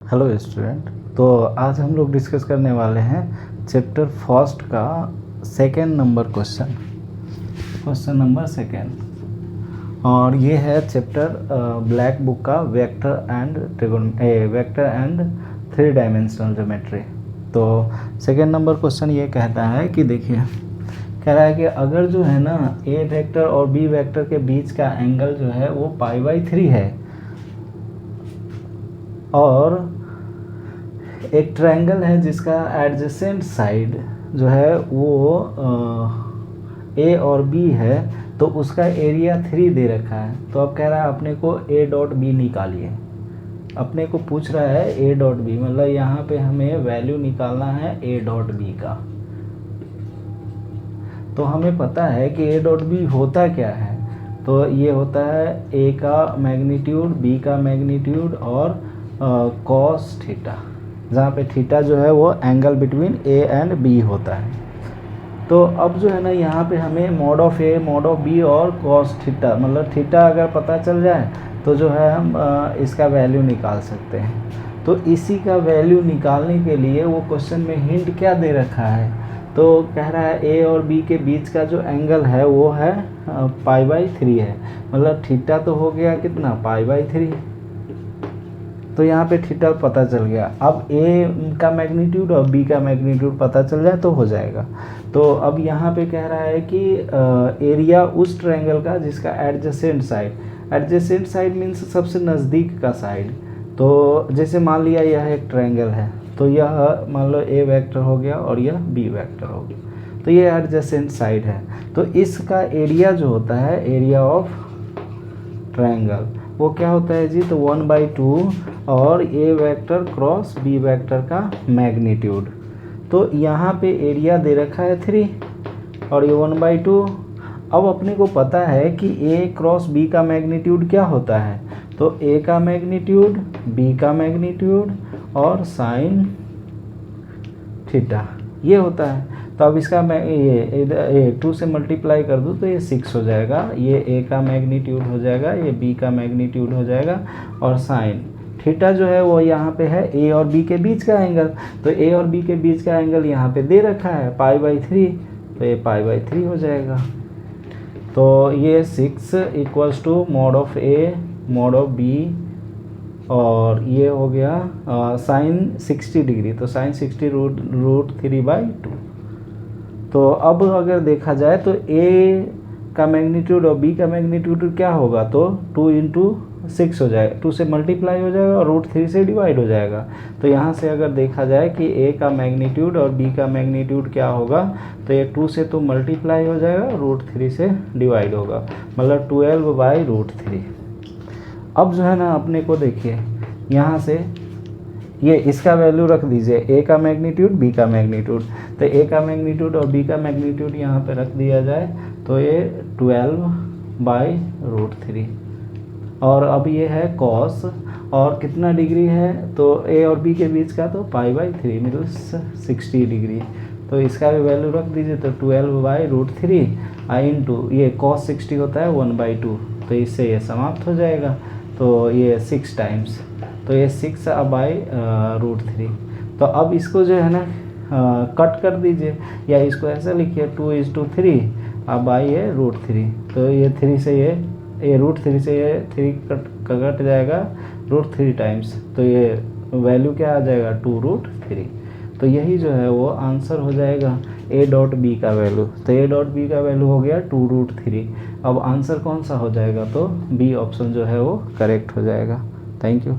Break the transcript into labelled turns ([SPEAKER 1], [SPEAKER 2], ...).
[SPEAKER 1] Hello student. तो आज हम लोग डिस्कस करने वाले हैं चैप्टर फर्स्ट का second number question number second, और ये है चैप्टर ब्लैक बुक का vector and three dimensional geometry. तो सेकेंड नंबर क्वेश्चन ये कहता है कि देखिए, कह रहा है कि अगर जो है ना ए वेक्टर और बी वेक्टर के बीच का एंगल जो है वो π/3 है और एक ट्रायंगल है जिसका एडजेसेंट साइड जो है वो ए और बी है, तो उसका एरिया 3 दे रखा है। तो अब कह रहा है अपने को ए डॉट बी निकालिए। अपने को पूछ रहा है ए डॉट बी, मतलब यहाँ पे हमें वैल्यू निकालना है ए डॉट बी का। तो हमें पता है कि ए डॉट बी होता क्या है, तो ये होता है ए का मैग्नीट्यूड, बी का मैग्नीट्यूड और कॉस थीटा, जहाँ पे थीटा जो है वो angle between a and b होता है। तो अब जो है ना यहाँ पे हमें mod of a, mod of b और कॉस थीटा, मतलब थीटा अगर पता चल जाए तो जो है हम इसका वैल्यू निकाल सकते हैं। तो इसी का वैल्यू निकालने के लिए वो क्वेश्चन में हिंट क्या दे रखा है, तो कह रहा है ए और बी के बीच का जो एंगल है वो है π/3 है, मतलब थीटा तो हो गया कितना π/3। तो यहाँ पे थीटा पता चल गया। अब ए का मैग्नीट्यूड और बी का मैग्नीट्यूड पता चल जाए तो हो जाएगा। तो अब यहाँ पे कह रहा है कि एरिया उस ट्रायंगल का जिसका एडजेसेंट साइड मीन्स सबसे नज़दीक का साइड। तो जैसे मान लिया यह एक ट्रायंगल है, तो यह मान लो ए वेक्टर हो गया और यह बी वेक्टर हो गया, तो ये एडजेसेंट साइड है। तो इसका एरिया जो होता है, एरिया ऑफ ट्रायंगल, वो क्या होता है जी, तो 1/2 और ए वेक्टर क्रॉस बी वेक्टर का मैग्नीट्यूड। तो यहाँ पे एरिया दे रखा है 3 और ये 1/2। अब अपने को पता है कि ए क्रॉस बी का मैग्नीट्यूड क्या होता है, तो ए का मैग्नीट्यूड, बी का मैग्नीट्यूड और साइन थीटा ये होता है। तो अब इसका मैं ये 2 से मल्टीप्लाई कर दूँ तो ये 6 हो जाएगा, ये ए का मैग्नीट्यूड हो जाएगा, ये बी का मैग्नीट्यूड हो जाएगा और साइन थीटा जो है वो यहाँ पे है ए और बी के बीच का एंगल। तो ए और बी के बीच का एंगल यहाँ पे दे रखा है π/3, तो ये π/3 हो जाएगा। तो ये 6 equals to mod of a mod of b, और ये हो गया साइन 60 डिग्री, तो साइन 60 रूट 3/2। तो अब अगर देखा जाए तो ए का मैग्नीट्यूड और बी का मैग्नीट्यूड क्या होगा, तो 2 × 6 हो जाएगा, 2 से मल्टीप्लाई हो जाएगा और √3 से डिवाइड हो जाएगा। तो यहाँ से अगर देखा जाए कि ए का मैग्नीट्यूड और बी का मैग्नीट्यूड क्या होगा, तो ये 2 से तो मल्टीप्लाई हो जाएगा, √3 से डिवाइड होगा, मतलब 12/√3। अब जो है ना अपने को देखिए यहाँ से ये इसका वैल्यू रख दीजिए, ए का मैग्नीट्यूड, बी का मैग्नीट्यूड। तो ए का मैग्नीट्यूड और बी का मैग्नीट्यूड यहाँ पे रख दिया जाए तो ये 12/√3। और अब ये है कॉस, और कितना डिग्री है, तो ए और बी के बीच का तो π/3 मतलब 60 डिग्री। तो इसका भी वैल्यू रख दीजिए, तो 12/√3 इंटू ये कॉस 60 होता है 1/2, तो इससे ये समाप्त हो जाएगा। तो ये 6 टाइम्स, तो ये 6/√3। तो अब इसको जो है ना कट कर दीजिए, या इसको ऐसा लिखिए 2:3 अब ये √3। तो ये 3 से ये √3 से ये 3 कट जाएगा √3 टाइम्स, तो ये वैल्यू क्या आ जाएगा 2√3। तो यही जो है वो आंसर हो जाएगा ए डॉट बी का वैल्यू। तो ए डॉट बी का वैल्यू हो गया 2√3। अब आंसर कौन सा हो जाएगा, तो बी ऑप्शन जो है वो करेक्ट हो जाएगा। Thank you.